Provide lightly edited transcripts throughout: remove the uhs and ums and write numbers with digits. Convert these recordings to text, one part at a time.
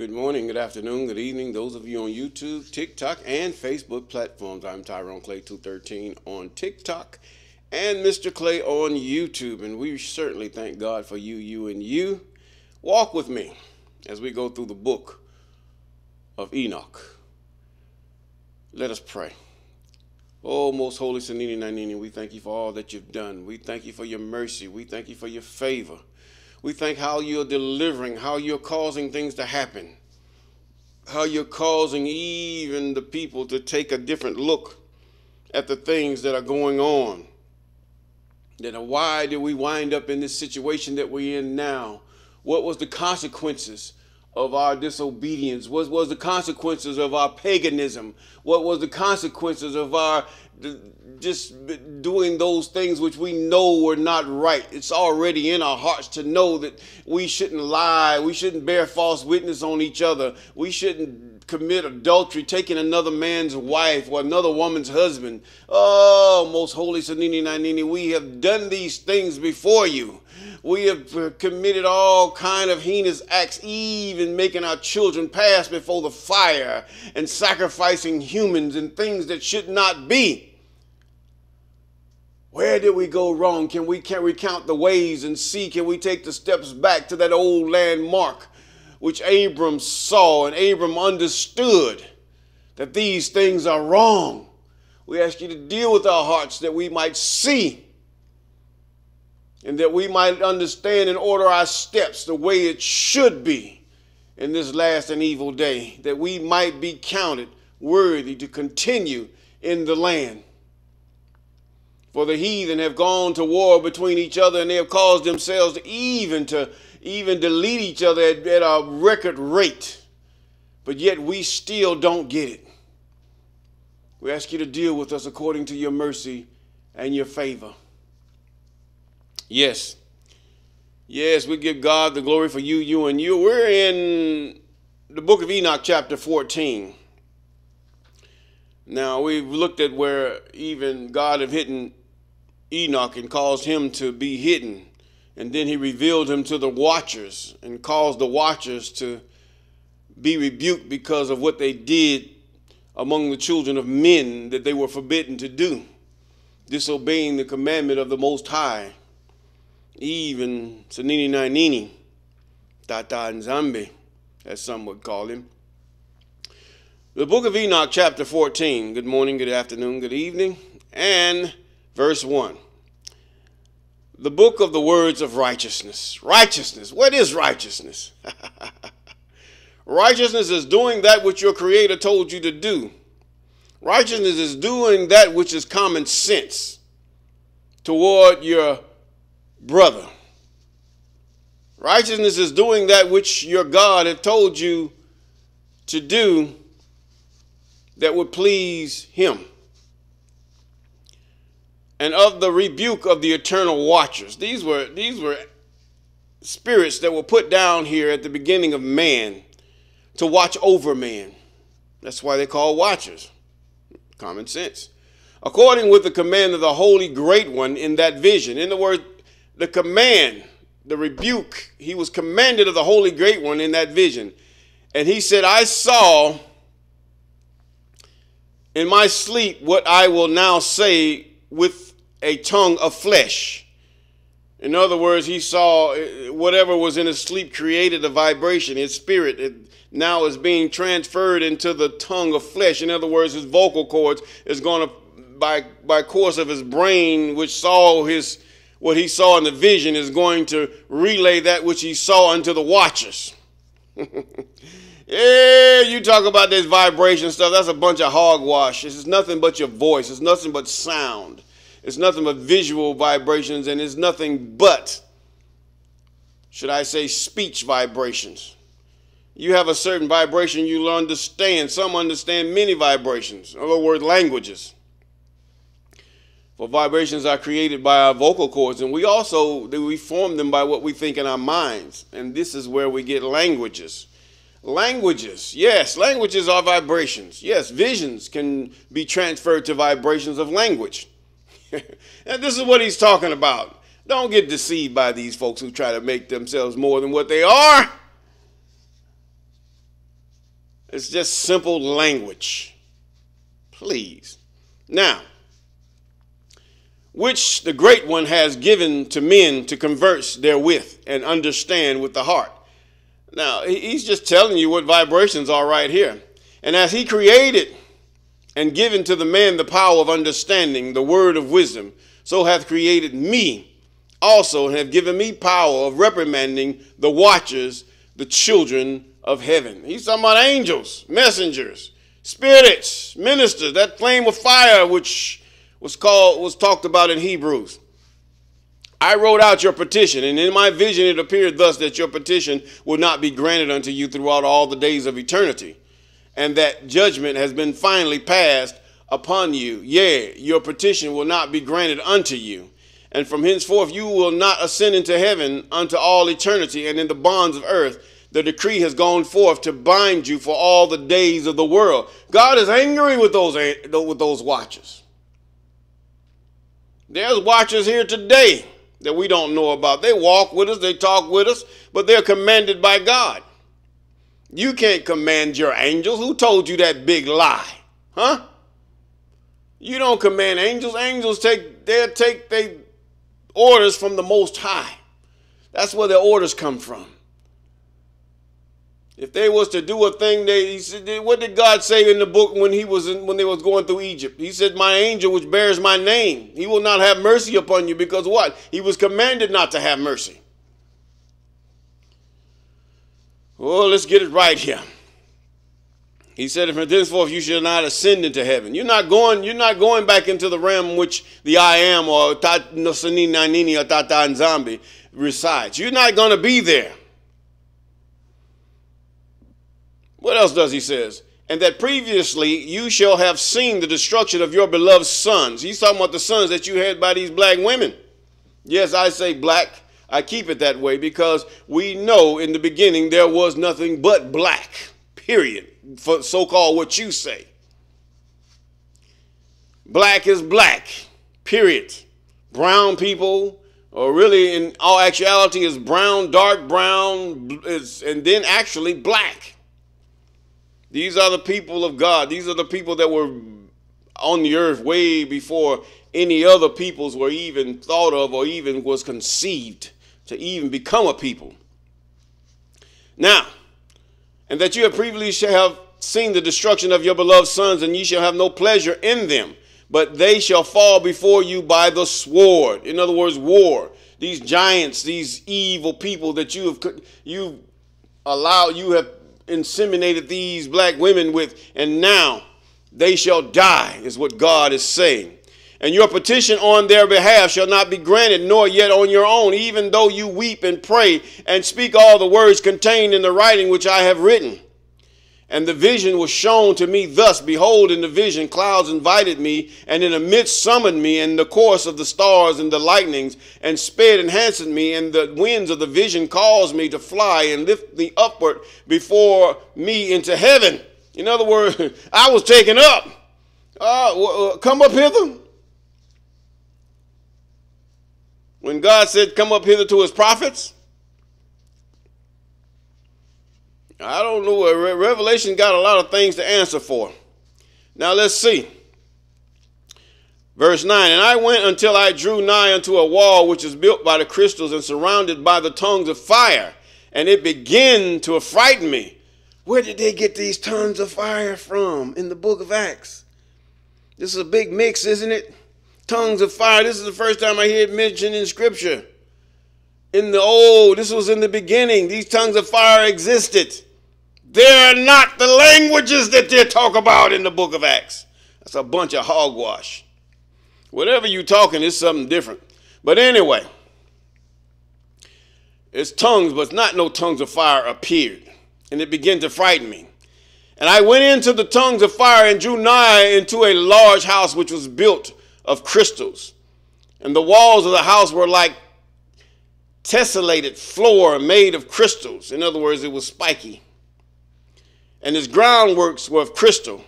Good morning, good afternoon, good evening. Those of you on YouTube, TikTok, and Facebook platforms. I'm Tyrone Clay 213 on TikTok and Mr. Clay on YouTube. And we certainly thank God for you, and you. Walk with me as we go through the book of Enoch. Let us pray. Oh, most holy Sanini Nanini, we thank you for all that you've done. We thank you for your mercy. We thank you for your favor. We thank how you're delivering, how you're causing things to happen, how you're causing even the people to take a different look at the things that are going on. Then why did we wind up in this situation that we're in now? What was the consequences of our disobedience? What was the consequences of our paganism? What was the consequences of our just doing those things which we know were not right? It's already in our hearts to know that we shouldn't lie. We shouldn't bear false witness on each other. We shouldn't commit adultery, taking another man's wife or another woman's husband. Oh, most holy Sanini Nanini, we have done these things before you. We have committed all kind of heinous acts, even making our children pass before the fire and sacrificing humans and things that should not be. Where did we go wrong? Can we recount the ways and see? Can we take the steps back to that old landmark which Abram saw and Abram understood that these things are wrong? We ask you to deal with our hearts that we might see and that we might understand and order our steps the way it should be in this last and evil day, that we might be counted worthy to continue in the land. For the heathen have gone to war between each other, and they have caused themselves to even delete each other at a record rate. But yet we still don't get it. We ask you to deal with us according to your mercy and your favor. Yes, we give God the glory for you, and you. We're in the book of Enoch, chapter 14. Now, we've looked at where even God had hidden Enoch and caused him to be hidden. And then he revealed him to the watchers and caused the watchers to be rebuked because of what they did among the children of men that they were forbidden to do, disobeying the commandment of the Most High. Even Sanini Nainini, Tata and Zambi, as some would call him. The book of Enoch, chapter 14. Good morning, good afternoon, good evening. And verse 1. The book of the words of righteousness. Righteousness. What is righteousness? Righteousness is doing that which your Creator told you to do. Righteousness is doing that which is common sense toward your brother. Righteousness is doing that which your God had told you to do that would please him. And of the rebuke of the eternal watchers. These were spirits that were put down here at the beginning of man to watch over man. That's why they're called watchers. Common sense. According with the command of the Holy Great One in that vision. In the word, the command, the rebuke, he was commanded of the Holy Great One in that vision. And he said, I saw in my sleep what I will now say with a tongue of flesh. In other words, he saw whatever was in his sleep created a vibration. His spirit now is being transferred into the tongue of flesh. In other words, his vocal cords is going to, by course of his brain, which saw what he saw in the vision, is going to relay that which he saw unto the watchers. Yeah, you talk about this vibration stuff. That's a bunch of hogwash. It's nothing but your voice. It's nothing but sound. It's nothing but visual vibrations, and it's nothing but, should I say, speech vibrations. You have a certain vibration you'll understand. Some understand many vibrations. In other words, languages. For vibrations are created by our vocal cords, and we form them by what we think in our minds. And this is where we get languages. Languages, yes, languages are vibrations. Yes, visions can be transferred to vibrations of language. And this is what he's talking about. Don't get deceived by these folks who try to make themselves more than what they are. It's just simple language. Please. Now, which the great one has given to men to converse therewith and understand with the heart. Now, he's just telling you what vibrations are right here. And as he created and given to the man the power of understanding, the word of wisdom, so hath created me also, and have given me power of reprimanding the watchers, the children of heaven. He's talking about angels, messengers, spirits, ministers, that flame of fire which was talked about in Hebrews. I wrote out your petition, and in my vision it appeared thus, that your petition will not be granted unto you throughout all the days of eternity, and that judgment has been finally passed upon you. Yea, your petition will not be granted unto you. And from henceforth you will not ascend into heaven unto all eternity, and in the bonds of earth the decree has gone forth to bind you for all the days of the world. God is angry with those watchers. There's watchers here today that we don't know about. They walk with us, they talk with us, but they're commanded by God. You can't command your angels. Who told you that big lie? Huh? You don't command angels. Angels take orders from the Most High. That's where their orders come from. If they was to do a thing, what did God say in the book when they was going through Egypt? He said, my angel which bears my name, he will not have mercy upon you, because what? He was commanded not to have mercy. Well, let's get it right here. He said, from henceforth you shall not ascend into heaven. You're not going back into the realm which the I am or Nosani Nanini or Tata Nzambi resides. You're not going to be there. What else does he says? And that previously you shall have seen the destruction of your beloved sons. He's talking about the sons that you had by these black women. Yes, I say black. I keep it that way because we know in the beginning there was nothing but black, period, for so-called what you say. Black is black, period. Brown people, or really in all actuality, is brown, dark brown, and then actually black. These are the people of God. These are the people that were on the earth way before any other peoples were even thought of or even was conceived to even become a people. Now, and that you have previously shall have seen the destruction of your beloved sons, and ye shall have no pleasure in them, but they shall fall before you by the sword. In other words, war. These giants, these evil people that you have inseminated these black women with, and now they shall die, is what God is saying. And your petition on their behalf shall not be granted, nor yet on your own, even though you weep and pray and speak all the words contained in the writing which I have written. And the vision was shown to me thus. Behold, in the vision clouds invited me, and in the midst summoned me, and the course of the stars and the lightnings, and sped and hastened me, and the winds of the vision caused me to fly and lift me upward before me into heaven. In other words, I was taken up. Come up hither. When God said, come up hither to his prophets, I don't know. Revelation got a lot of things to answer for. Now let's see. Verse 9, and I went until I drew nigh unto a wall which is built by the crystals and surrounded by the tongues of fire, and it began to affright me. Where did they get these tongues of fire from in the book of Acts? This is a big mix, isn't it? Tongues of fire. This is the first time I hear it mentioned in Scripture. This was in the beginning. These tongues of fire existed. They're not the languages that they talk about in the book of Acts. That's a bunch of hogwash. Whatever you're talking is something different. But anyway, it's tongues, but not no tongues of fire appeared. And it began to frighten me. And I went into the tongues of fire and drew nigh into a large house which was built of crystals. And the walls of the house were like tessellated floor made of crystals. In other words, it was spiky. And its groundworks were of crystal.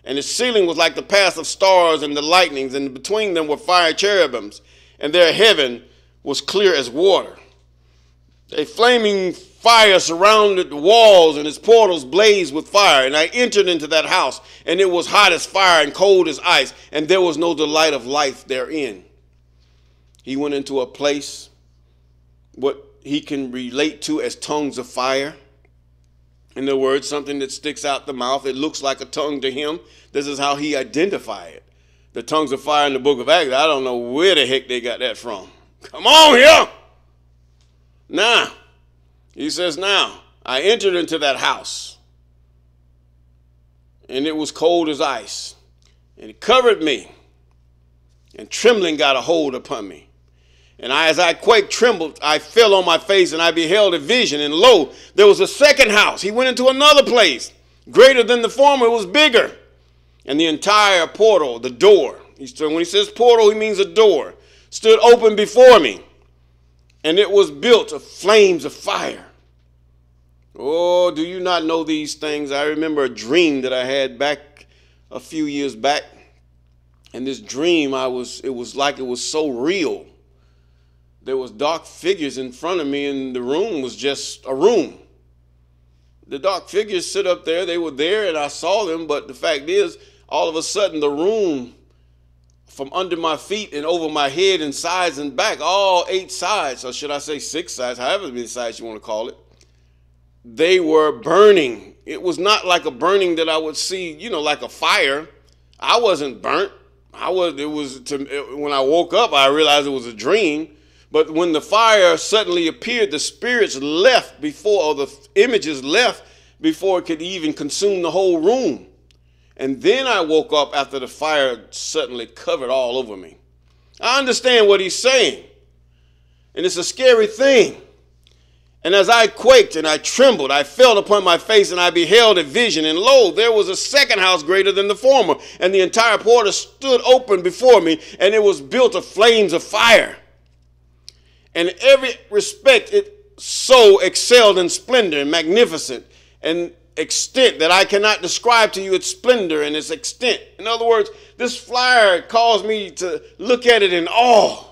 And its ceiling was like the path of stars and the lightnings. And between them were fire cherubims. And their heaven was clear as water. A flaming fire surrounded the walls, and its portals blazed with fire. And I entered into that house, and it was hot as fire and cold as ice, and there was no delight of life therein. He went into a place, what he can relate to as tongues of fire. In other words, something that sticks out the mouth. It looks like a tongue to him. This is how he identified it. The tongues of fire in the book of Acts, I don't know where the heck they got that from. Come on here. Now, he says, now, I entered into that house, and it was cold as ice, and it covered me, and trembling got a hold upon me. And as I quaked, trembled, I fell on my face, and I beheld a vision, and lo, there was a second house. He went into another place, greater than the former. It was bigger. And the entire portal, the door, when he says portal, he means a door, stood open before me. And it was built of flames of fire. Oh, do you not know these things? I remember a dream that I had back a few years back. And this dream, it was like it was so real. There was dark figures in front of me, and the room was just a room. The dark figures sit up there. They were there, and I saw them. But the fact is, all of a sudden, the room from under my feet and over my head and sides and back, all 8 sides, or should I say 6 sides, however many sides you want to call it, they were burning. It was not like a burning that I would see, like a fire. I wasn't burnt. When I woke up, I realized it was a dream. But when the fire suddenly appeared, the spirits left before, or the images left before it could even consume the whole room. And then I woke up after the fire suddenly covered all over me. I understand what he's saying. And it's a scary thing. And as I quaked and I trembled, I fell upon my face, and I beheld a vision. And lo, there was a second house greater than the former. And the entire portal stood open before me, and it was built of flames of fire. And in every respect, it so excelled in splendor and magnificent and extent that I cannot describe to you its splendor and its extent. In other words, this fire caused me to look at it in awe.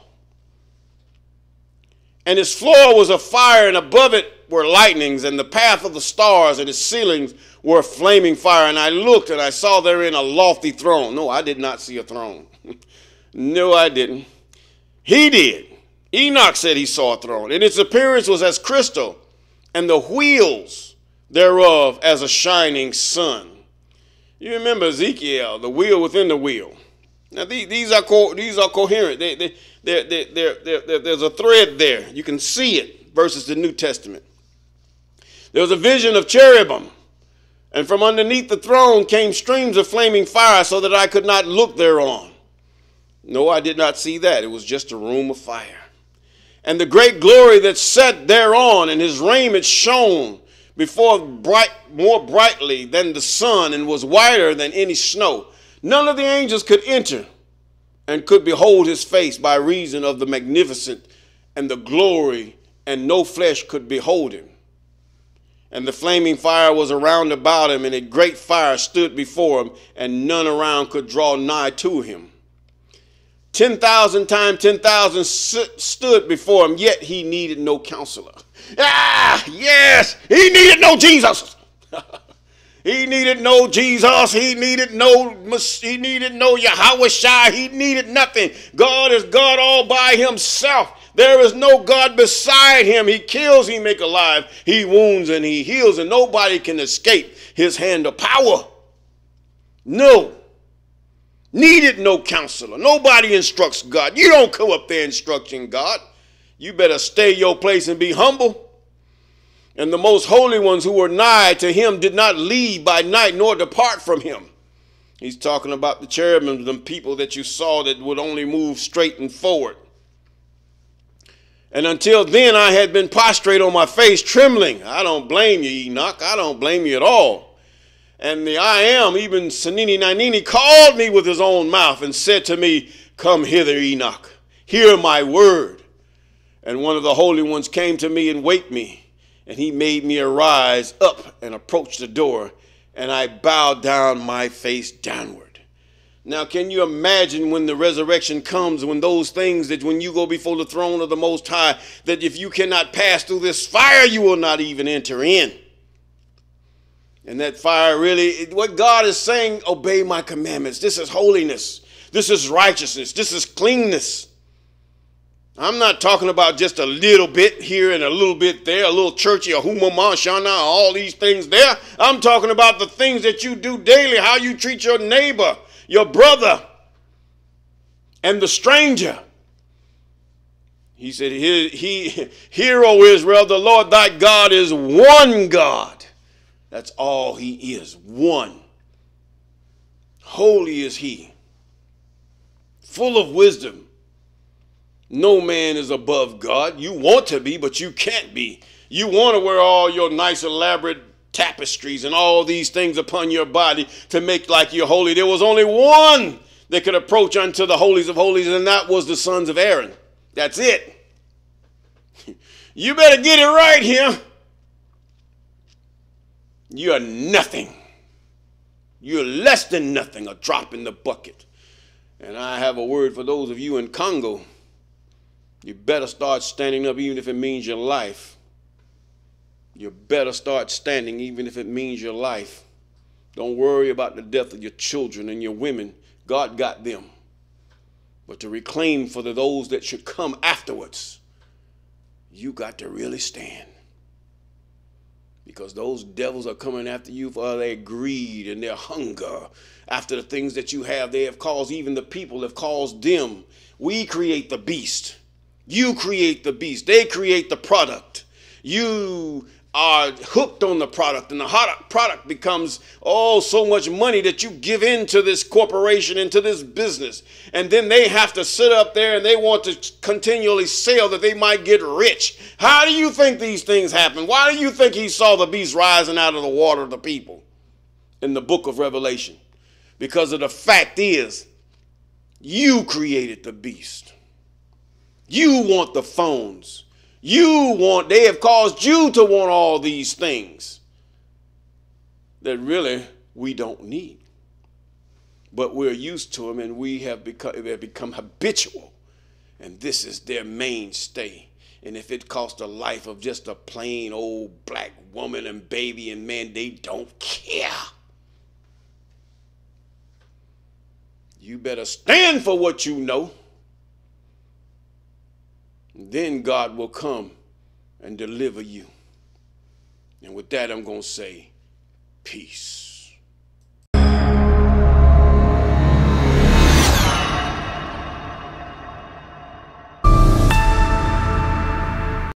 And its floor was of fire, and above it were lightnings, and the path of the stars, and its ceilings were flaming fire. And I looked, and I saw therein a lofty throne. No, I did not see a throne. No, I didn't. He did. Enoch said he saw a throne, and its appearance was as crystal, and the wheels thereof as a shining sun. You remember Ezekiel, the wheel within the wheel. Now these are coherent. There's a thread there. You can see it versus the New Testament. There was a vision of cherubim, and from underneath the throne came streams of flaming fire, so that I could not look thereon. No, I did not see that. It was just a room of fire. And the great glory that sat thereon, and his raiment shone before more brightly than the sun, and was whiter than any snow. None of the angels could enter and could behold his face by reason of the magnificence and the glory, and no flesh could behold him. And the flaming fire was around about him, and a great fire stood before him, and none around could draw nigh to him. 10,000 times 10,000 stood before him, yet he needed no counselor. Yes, he needed no Jesus. He needed no Jesus. He needed no Yahweh Shai. He needed nothing. God is God all by himself. There is no God beside him. He kills, he makes alive. He wounds and he heals, and nobody can escape his hand of power. No. Needed no counselor. Nobody instructs God. You don't come up there instructing God. You better stay your place and be humble. And the most holy ones who were nigh to him did not leave by night nor depart from him. He's talking about the cherubim, the people that you saw that would only move straight and forward. And until then I had been prostrate on my face, trembling. I don't blame you, Enoch. I don't blame you at all. And the I am, even Sanini Nanini, called me with his own mouth and said to me, come hither, Enoch, hear my word. And one of the holy ones came to me and waked me, and he made me arise up and approach the door, and I bowed down my face downward. Now, can you imagine when the resurrection comes, when those things that when you go before the throne of the Most High, that if you cannot pass through this fire, you will not even enter in. And that fire really, what God is saying, obey my commandments. This is holiness. This is righteousness. This is cleanness. I'm not talking about just a little bit here and a little bit there, a little churchy, a humama, shana, all these things there. I'm talking about the things that you do daily, how you treat your neighbor, your brother, and the stranger. He said, Hear, O Israel, the Lord thy God is one God. That's all he is, one. Holy is he, full of wisdom. No man is above God. You want to be, but you can't be. You want to wear all your nice elaborate tapestries and all these things upon your body to make like you're holy. There was only one that could approach unto the holies of holies, and that was the sons of Aaron. That's it. You better get it right here. You are nothing. You're less than nothing, a drop in the bucket. And I have a word for those of you in Congo. You better start standing up even if it means your life. You better start standing even if it means your life. Don't worry about the death of your children and your women. God got them. But to reclaim for those that should come afterwards, you got to really stand. Because those devils are coming after you for their greed and their hunger after the things that you have. They have caused, even the people have caused them. We create the beast. You create the beast. They create the product. You are hooked on the product, and the product becomes, so much money that you give into this corporation, into this business. And then they have to sit up there and they want to continually sell that they might get rich. How do you think these things happen? Why do you think he saw the beast rising out of the water of the people in the book of Revelation? Because of the fact is, you created the beast. You want the phones. They have caused you to want all these things that really we don't need. But we're used to them, and they've become habitual. And this is their mainstay. And if it costs the life of just a plain old black woman and baby and man, they don't care. You better stand for what you know. Then God will come and deliver you. And with that, I'm going to say peace.